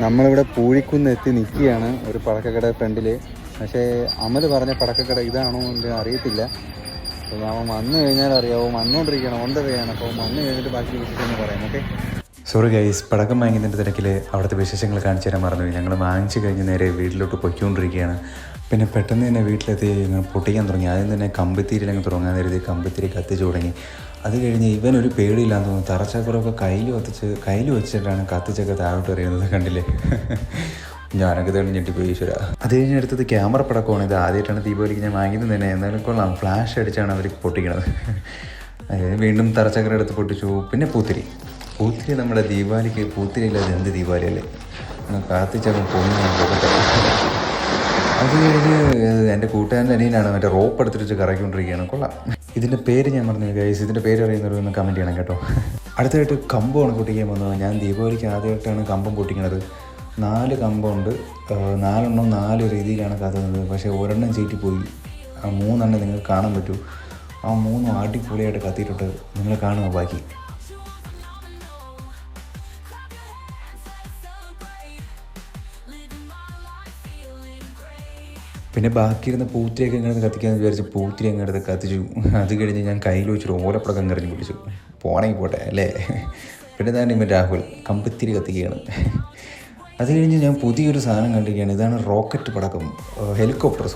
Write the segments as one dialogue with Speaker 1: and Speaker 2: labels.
Speaker 1: നമ്മളിവിടെ പൂഴിക്കുന്ന് എത്തി നിൽക്കുകയാണ് ഒരു പടക്കക്കട ഫ്രണ്ടിൽ. പക്ഷേ അമൽ പറഞ്ഞ പടക്കക്കട ഇതാണോ എന്ന് അറിയത്തില്ല. അപ്പോൾ അവൻ വന്നു കഴിഞ്ഞാൽ അറിയാവും. വന്നുകൊണ്ടിരിക്കണം, ഓണ്ടറിയാണ്. അപ്പോൾ വന്നു കഴിഞ്ഞിട്ട് ബാക്കി വിശേഷങ്ങൾ പറയാം. ഓക്കെ.
Speaker 2: സോറി ഗൈസ്, പടക്കം വാങ്ങിയതിൻ്റെ തിരക്കിൽ അവിടുത്തെ വിശേഷങ്ങൾ കാണിച്ചു തരാൻ മറന്നു. ഞങ്ങൾ വാങ്ങിച്ച് കഴിഞ്ഞ് നേരെ വീട്ടിലോട്ട് പൊയ്ക്കൊണ്ടിരിക്കുകയാണ്. പിന്നെ പെട്ടെന്ന് തന്നെ വീട്ടിലെത്തി പൊട്ടിക്കാൻ തുടങ്ങി. ആദ്യം തന്നെ കമ്പിത്തിരിയിലങ്ങ് തുടങ്ങാൻ നേരത്തെ കമ്പിത്തിരി കത്തിച്ചു തുടങ്ങി. അത് കഴിഞ്ഞ് ഇവനൊരു പേടിയില്ലാന്ന് തോന്നുന്നു. തറച്ചക്കറൊക്കെ കയ്യിൽ വെച്ചിട്ടാണ് കത്തിച്ചൊക്കെ താഴോട്ട് എറിയുന്നത്, കണ്ടില്ലേ? ഞാനൊക്കെ തന്നെ ഞെട്ടിപ്പോയി ഈശ്വര. അത് കഴിഞ്ഞ് എടുത്തത് ക്യാമറ പടക്കമാണ്. ഇത് ആദ്യമായിട്ടാണ് ദീപാവലിക്ക് ഞാൻ വാങ്ങിയത് തന്നെ. എന്നാലും കൊള്ളാം, ഫ്ലാഷ് അടിച്ചാണ് അവർ പൊട്ടിക്കണത്. വീണ്ടും തറച്ചക്കറ എടുത്ത് പൊട്ടിച്ചു. പിന്നെ പൂത്തിരി നമ്മുടെ ദീപാവലിക്ക് പൂത്തിരിയില്ലാതെ എന്ത് ദീപാവലി അല്ലേ? കാത്തിച്ചൊക്കെ പൊങ്ങി പോകട്ടെ. അത് കഴിഞ്ഞ് എൻ്റെ കൂട്ടുകാരൻ്റെ അനിയനാണ് മറ്റേ റോപ്പ് എടുത്തിട്ട് കറക്കിക്കൊണ്ടിരിക്കുകയാണ്. കൊള്ളാം. ഇതിൻ്റെ പേര് ഞാൻ പറഞ്ഞു ഗൈസ്, ഇതിൻ്റെ പേര് അറിയുന്നവരൊന്ന് കമൻറ്റ് ചെയ്യണം കേട്ടോ. അടുത്തായിട്ട് കമ്പമാണ് പൊട്ടിക്കാൻ വന്നത്. ഞാൻ ദീപാവലിക്ക് ആദ്യമായിട്ടാണ് കമ്പം പൊട്ടിക്കണത്. 4 കമ്പമുണ്ട്. 4 എണ്ണം 4 രീതിയിലാണ് കത്തുന്നത്. പക്ഷേ ഒരെണ്ണം ചീറ്റിപ്പോയി. 3 എണ്ണം നിങ്ങൾക്ക് കാണാൻ പറ്റൂ. ആ 3 അടിപൊളിയായിട്ട് കത്തിയിട്ടുണ്ട്. നിങ്ങൾ കാണുമോ ബാക്കി? പിന്നെ ബാക്കിയിരുന്ന പൂത്തിരിയൊക്കെ ഇങ്ങനെ കത്തിക്കാമെന്ന് വിചാരിച്ച് പൂത്തിരി അങ്ങോട്ട് കത്തിച്ചു. അത് കഴിഞ്ഞ് ഞാൻ കയ്യിൽ വെച്ചൊരു ഓലപ്പടക്കം കറിഞ്ഞ് പിടിച്ചു. പോണെങ്കിൽ പോട്ടെ അല്ലേ. പിന്നെ തന്നെ ഇവൻ രാഹുൽ കമ്പിത്തിരി കത്തിക്കുകയാണ്. അത് കഴിഞ്ഞ് ഞാൻ പുതിയൊരു സാധനം കണ്ടിരിക്കുകയാണ്. ഇതാണ് റോക്കറ്റ് പടക്കം, ഹെലികോപ്റ്റർ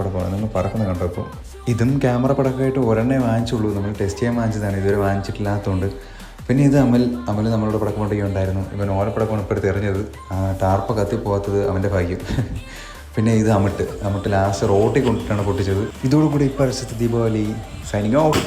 Speaker 2: പടക്കമാണ്. നമ്മൾ പറക്കുന്ന കണ്ടോ. ഇപ്പോൾ ഇതും ക്യാമറ പടക്കമായിട്ട് ഒരെണ്ണേ വാങ്ങിച്ചുള്ളൂ. നമ്മൾ ടെസ്റ്റ് ചെയ്യാൻ വാങ്ങിച്ചതാണ്, ഇതുവരെ വാങ്ങിച്ചിട്ടില്ലാത്തതുകൊണ്ട്. പിന്നെ ഇത് അമൽ നമ്മളോട് പടക്കം കൊണ്ടിരിക്കുകയുണ്ടായിരുന്നു. ഇവൻ ഓലപ്പടക്കമാണ് ഇപ്പോൾ എറിഞ്ഞത്. ടാർപ്പ കത്തിപ്പോകാത്തത് അവൻ്റെ ഭാഗ്യം. പിന്നെ ഇത് അമിട്ട് ലാസ്റ്റ് റോട്ടിൽ കൊണ്ടിട്ടാണ് പൊട്ടിച്ചത്. ഇതോടുകൂടി ഇപ്രാവശ്യത്തെ ദീപാവലി സൈനിങ് ഓഫ്.